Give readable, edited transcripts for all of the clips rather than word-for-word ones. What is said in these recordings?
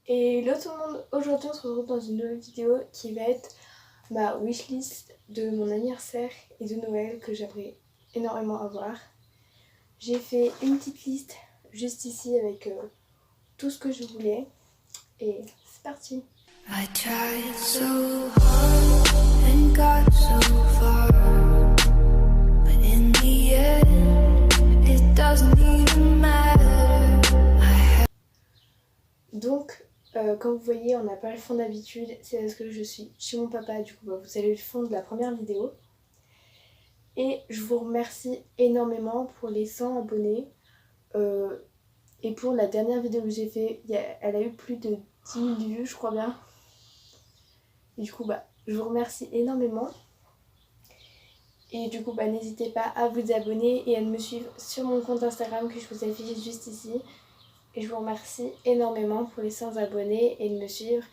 Hello tout le monde, aujourd'hui on se retrouve dans une nouvelle vidéo qui va être ma wishlist de mon anniversaire et de Noël que j'aimerais énormément avoir. J'ai fait une petite liste juste ici avec tout ce que je voulais et c'est parti. I tried so hard and got so far, but in the end it doesn't even matter. Donc comme vous voyez, on n'a pas le fond d'habitude, c'est parce que je suis chez mon papa, du coup vous avez le fond de la première vidéo. Et je vous remercie énormément pour les 100 abonnés. Et pour la dernière vidéo que j'ai fait, elle a eu plus de 10 000 vues, je crois bien. Et du coup, je vous remercie énormément. Et du coup, n'hésitez pas à vous abonner et à me suivre sur mon compte Instagram que je vous affiche juste ici. Et je vous remercie énormément pour les 100 abonnés et de me suivre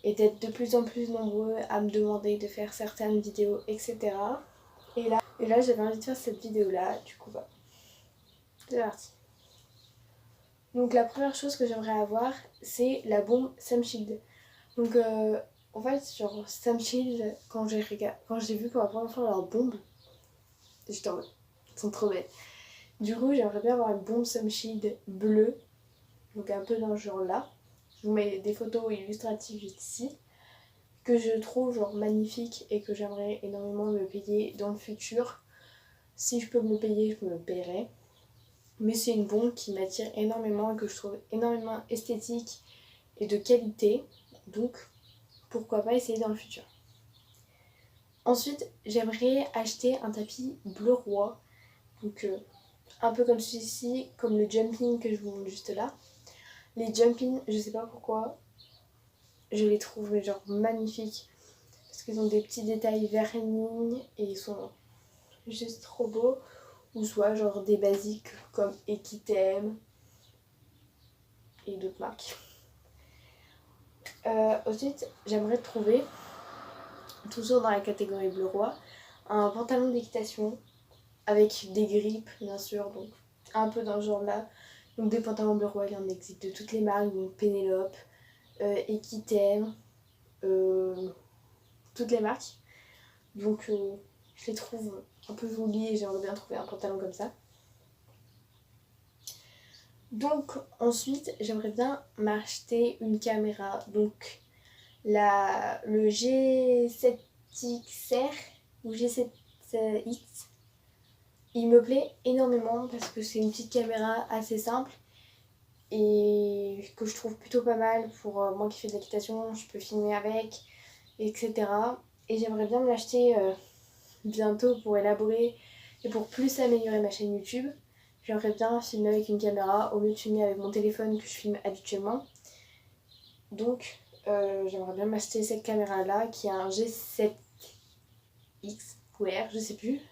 et d'être de plus en plus nombreux à me demander de faire certaines vidéos, etc. Et là j'avais envie de faire cette vidéo là, du coup c'est parti. Donc la première chose que j'aimerais avoir, c'est la bombe Samshield. Donc en fait sur Samshield, quand j'ai vu pour la première fois leur bombe, j'étais en mode, ils sont trop belles. Du coup j'aimerais bien avoir une bombe Samshield bleue, donc un peu dans ce genre là. Je vous mets des photos illustratives juste ici, que je trouve genre magnifique et que j'aimerais énormément me payer dans le futur. Si je peux me le payer, je me le paierai. Mais c'est une bombe qui m'attire énormément et que je trouve énormément esthétique et de qualité. Donc pourquoi pas essayer dans le futur. Ensuite, j'aimerais acheter un tapis bleu roi. Donc un peu comme celui-ci, comme le jumping que je vous montre juste là. Les jumping, je sais pas pourquoi, je les trouve mais genre magnifiques. Parce qu'ils ont des petits détails vernis et ils sont juste trop beaux. Ou soit genre des basiques comme Equitem et d'autres marques. Ensuite, j'aimerais trouver, toujours dans la catégorie bleu roi, un pantalon d'équitation avec des grippes bien sûr, donc un peu dans ce genre là. Donc des pantalons bleu roi, il en existe de toutes les marques, donc Pénélope, Equitem, toutes les marques. Donc je les trouve un peu jolis et j'aimerais bien trouver un pantalon comme ça. Donc ensuite j'aimerais bien m'acheter une caméra, donc le G7XR ou G7X. Il me plaît énormément parce que c'est une petite caméra assez simple et que je trouve plutôt pas mal pour moi qui fais de l'équitation, je peux filmer avec, etc. Et j'aimerais bien me l'acheter bientôt pour élaborer et pour plus améliorer ma chaîne YouTube. J'aimerais bien filmer avec une caméra au lieu de filmer avec mon téléphone que je filme habituellement. Donc j'aimerais bien m'acheter cette caméra là qui est un G7X ou R, je sais plus.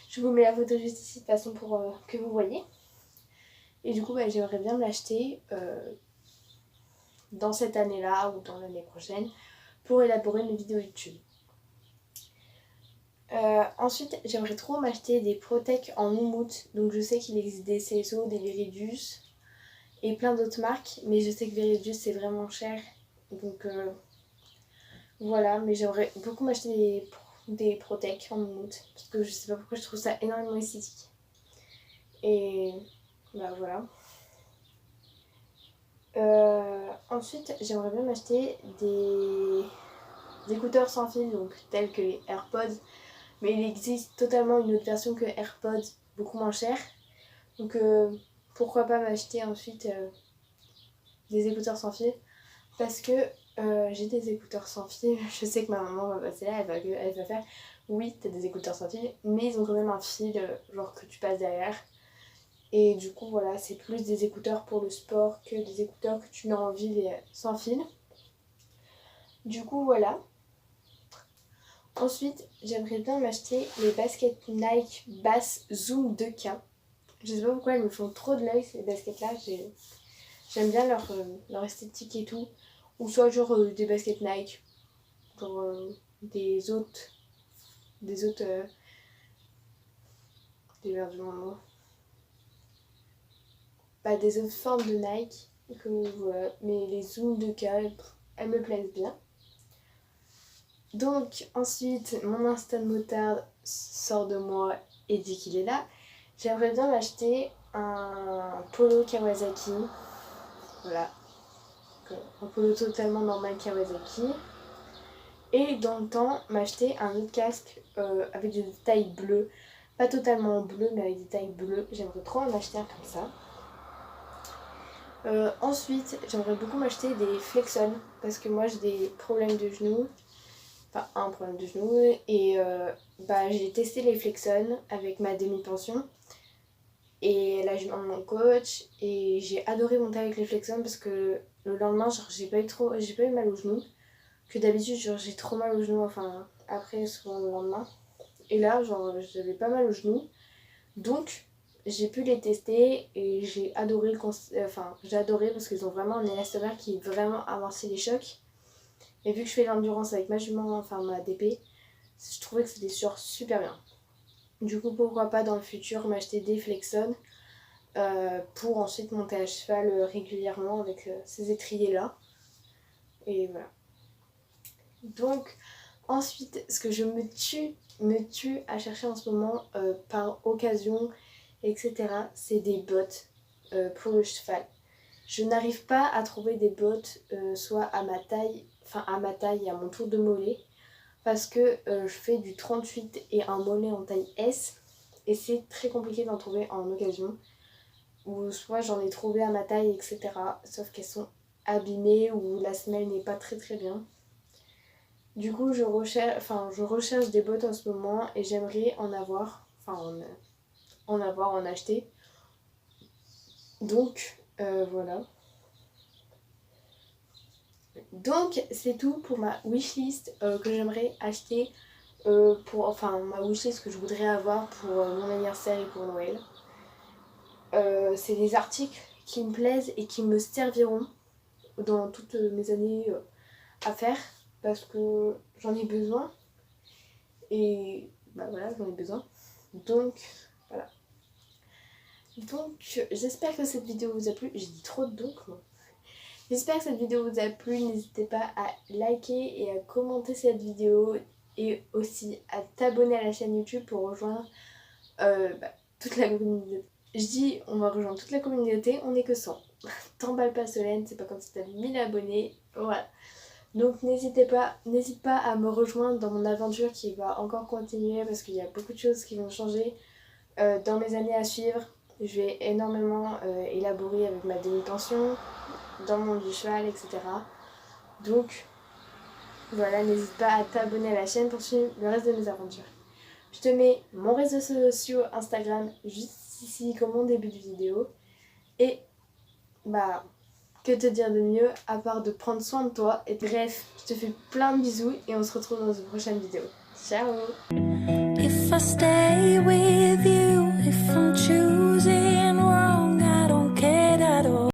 Je vous mets la photo juste ici de façon pour que vous voyez. Et du coup j'aimerais bien me l'acheter dans cette année là ou dans l'année prochaine pour élaborer mes vidéos YouTube. Ensuite j'aimerais trop m'acheter des Protec en moumoute. Donc je sais qu'il existe des CSO, des Veridius et plein d'autres marques, mais je sais que Veridius c'est vraiment cher. Donc voilà, mais j'aimerais beaucoup m'acheter des Protec en moumoute parce que je sais pas pourquoi je trouve ça énormément esthétique. Et voilà. Ensuite j'aimerais bien m'acheter des écouteurs sans fil, donc tels que les AirPods, mais il existe totalement une autre version que AirPods, beaucoup moins cher. Donc pourquoi pas m'acheter ensuite des écouteurs sans fil, parce que j'ai des écouteurs sans fil. Je sais que ma maman va passer là, elle va faire oui t'as des écouteurs sans fil, mais ils ont quand même un fil genre que tu passes derrière. Et du coup voilà, c'est plus des écouteurs pour le sport que des écouteurs que tu mets en ville sans fil. Du coup voilà. Ensuite j'aimerais bien m'acheter les baskets Nike Bass Zoom 2K. Je sais pas pourquoi elles me font trop de l'œil ces baskets là. J'aime bien leur esthétique et tout. Ou soit genre des baskets Nike, genre des autres des verres du moment. Des autres formes de Nike. Voilà. Mais les zooms de cas, elles me plaisent bien. Donc ensuite, mon instant motard sort de moi et dit qu'il est là. J'aimerais bien m'acheter un polo Kawasaki. Voilà. Un polo totalement normal Kawasaki. Et dans le temps, m'acheter un autre casque avec des détails bleus. Pas totalement bleu, mais avec des détails bleus. J'aimerais trop en acheter un comme ça. Ensuite, j'aimerais beaucoup m'acheter des Flexon. Parce que moi, j'ai des problèmes de genoux. Enfin, un problème de genoux. Et j'ai testé les Flexon avec ma demi-pension. Et là, je demande mon coach. Et j'ai adoré monter avec les Flexon parce que le lendemain, genre, j'ai pas eu mal aux genoux. Que d'habitude, genre, j'ai trop mal aux genoux, enfin, après, souvent le lendemain. Et là, genre, j'avais pas mal aux genoux. Donc, j'ai pu les tester et j'ai adoré j'ai adoré parce qu'ils ont vraiment un élastomère qui vraiment amortit les chocs. Et vu que je fais l'endurance avec ma jument, enfin ma DP, je trouvais que c'était super bien. Du coup, pourquoi pas dans le futur m'acheter des Flexon pour ensuite monter à cheval régulièrement avec ces étriers-là. Et voilà. Donc, ensuite, ce que je me tue à chercher en ce moment par occasion, etc., c'est des bottes pour le cheval. Je n'arrive pas à trouver des bottes soit à ma taille et à mon tour de mollet, parce que je fais du 38 et un mollet en taille S, et c'est très compliqué d'en trouver en occasion. Ou soit j'en ai trouvé à ma taille, etc., sauf qu'elles sont abîmées ou la semelle n'est pas très bien. Du coup, je recherche des bottes en ce moment et j'aimerais en acheter. Donc, voilà. Donc, c'est tout pour ma wishlist que j'aimerais acheter ma wishlist que je voudrais avoir pour mon anniversaire et pour Noël. C'est des articles qui me plaisent et qui me serviront dans toutes mes années à faire. Parce que j'en ai besoin. Et voilà, j'en ai besoin. Donc, voilà. Donc, j'espère que cette vidéo vous a plu. J'ai dit trop de donc, moi. J'espère que cette vidéo vous a plu. N'hésitez pas à liker et à commenter cette vidéo. Et aussi à t'abonner à la chaîne YouTube pour rejoindre toute la communauté. Je dis, on va rejoindre toute la communauté, on n'est que 100. T'emballes pas Solène, c'est pas comme si t'avais 1000 abonnés. Voilà. Donc n'hésite pas à me rejoindre dans mon aventure qui va encore continuer parce qu'il y a beaucoup de choses qui vont changer dans mes années à suivre. Je vais énormément élaborer avec ma demi-pension, dans le monde du cheval, etc. Donc voilà, n'hésite pas à t'abonner à la chaîne pour suivre le reste de mes aventures. Je te mets mon réseau social Instagram juste ici comme mon début de vidéo. Et que te dire de mieux à part de prendre soin de toi. Et bref, je te fais plein de bisous et on se retrouve dans une prochaine vidéo. Ciao! If I stay with